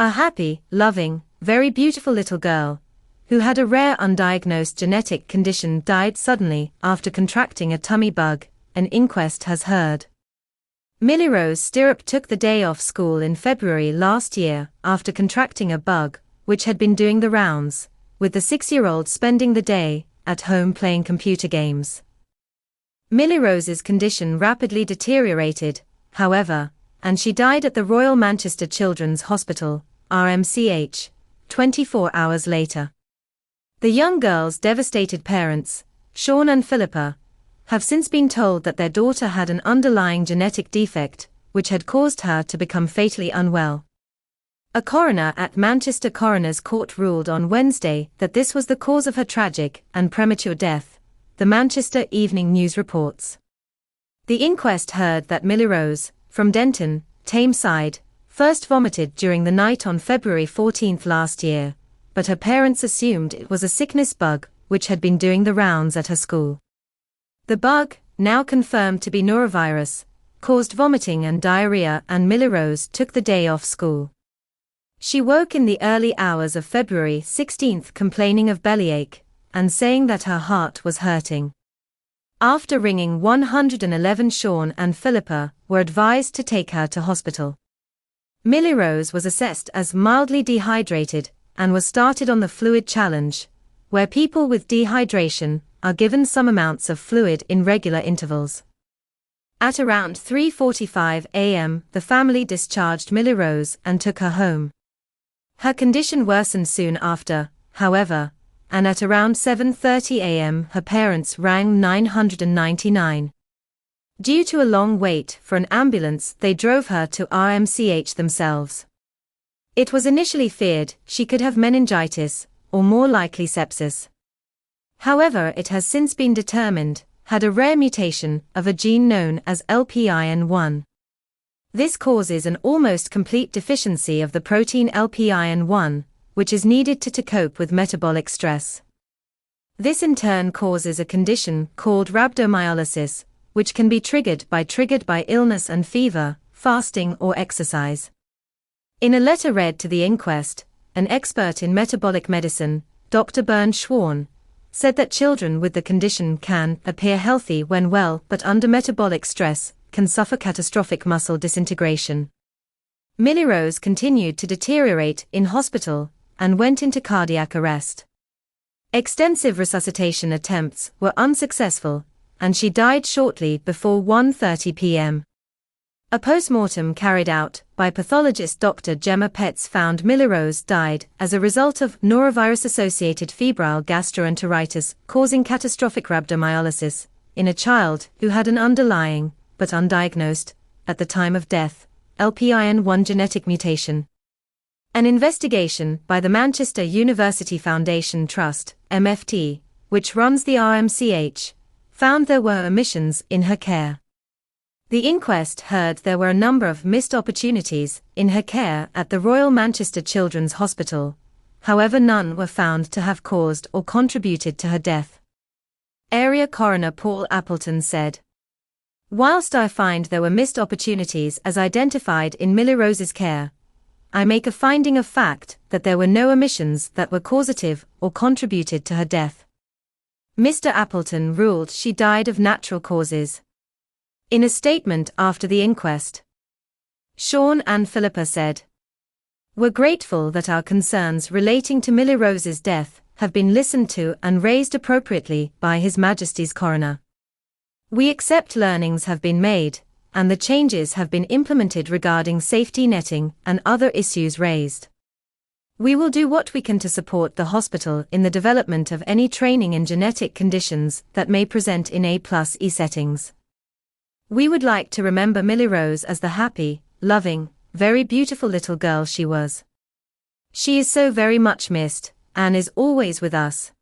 A happy, loving, very beautiful little girl, who had a rare undiagnosed genetic condition, died suddenly after contracting a tummy bug, an inquest has heard. Milly'Rose Stirrup took the day off school in February last year after contracting a bug, which had been doing the rounds, with the 6-year-old spending the day at home playing computer games. Milly'Rose's condition rapidly deteriorated, however, and she died at the Royal Manchester Children's Hospital, RMCH, 24 hours later. The young girl's devastated parents, Shaun and Phillipa, have since been told that their daughter had an underlying genetic defect, which had caused her to become fatally unwell. A coroner at Manchester Coroner's Court ruled on Wednesday that this was the cause of her tragic and premature death, the Manchester Evening News reports. The inquest heard that Milly'Rose, from Denton, Tameside, first vomited during the night on February 14 last year, but her parents assumed it was a sickness bug which had been doing the rounds at her school. The bug, now confirmed to be norovirus, caused vomiting and diarrhea, and Milly'Rose took the day off school. She woke in the early hours of February 16 complaining of bellyache and saying that her heart was hurting. After ringing 111, Shaun and Phillipa were advised to take her to hospital. Milly'Rose was assessed as mildly dehydrated and was started on the fluid challenge, where people with dehydration are given some amounts of fluid in regular intervals. At around 3:45 a.m., the family discharged Milly'Rose and took her home. Her condition worsened soon after, however, and at around 7:30 a.m. her parents rang 999. Due to a long wait for an ambulance, they drove her to RMCH themselves. It was initially feared she could have meningitis, or more likely sepsis. However, it has since been determined had a rare mutation of a gene known as LPIN1. This causes an almost complete deficiency of the protein LPIN1, which is needed to cope with metabolic stress. This in turn causes a condition called rhabdomyolysis, which can be triggered by illness and fever, fasting or exercise. In a letter read to the inquest, an expert in metabolic medicine, Dr. Bernd Schwan, said that children with the condition can appear healthy when well, but under metabolic stress can suffer catastrophic muscle disintegration. Milly'Rose continued to deteriorate in hospital and went into cardiac arrest. Extensive resuscitation attempts were unsuccessful, and she died shortly before 1:30 p.m. A post-mortem carried out by pathologist Dr. Gemma Petz found Milly'Rose died as a result of norovirus-associated febrile gastroenteritis causing catastrophic rhabdomyolysis in a child who had an underlying, but undiagnosed, at the time of death, LPIN1 genetic mutation. An investigation by the Manchester University Foundation Trust, MFT, which runs the RMCH, found there were omissions in her care. The inquest heard there were a number of missed opportunities in her care at the Royal Manchester Children's Hospital, however none were found to have caused or contributed to her death. Area Coroner Paul Appleton said, "Whilst I find there were missed opportunities as identified in Milly'Rose's care, I make a finding of fact that there were no omissions that were causative or contributed to her death." Mr. Appleton ruled she died of natural causes. In a statement after the inquest, Shaun and Phillipa said, "We're grateful that our concerns relating to Milly'Rose's death have been listened to and raised appropriately by His Majesty's Coroner. We accept learnings have been made, and the changes have been implemented regarding safety netting and other issues raised. We will do what we can to support the hospital in the development of any training in genetic conditions that may present in A+E settings. We would like to remember Milly'Rose as the happy, loving, very beautiful little girl she was. She is so very much missed, and is always with us.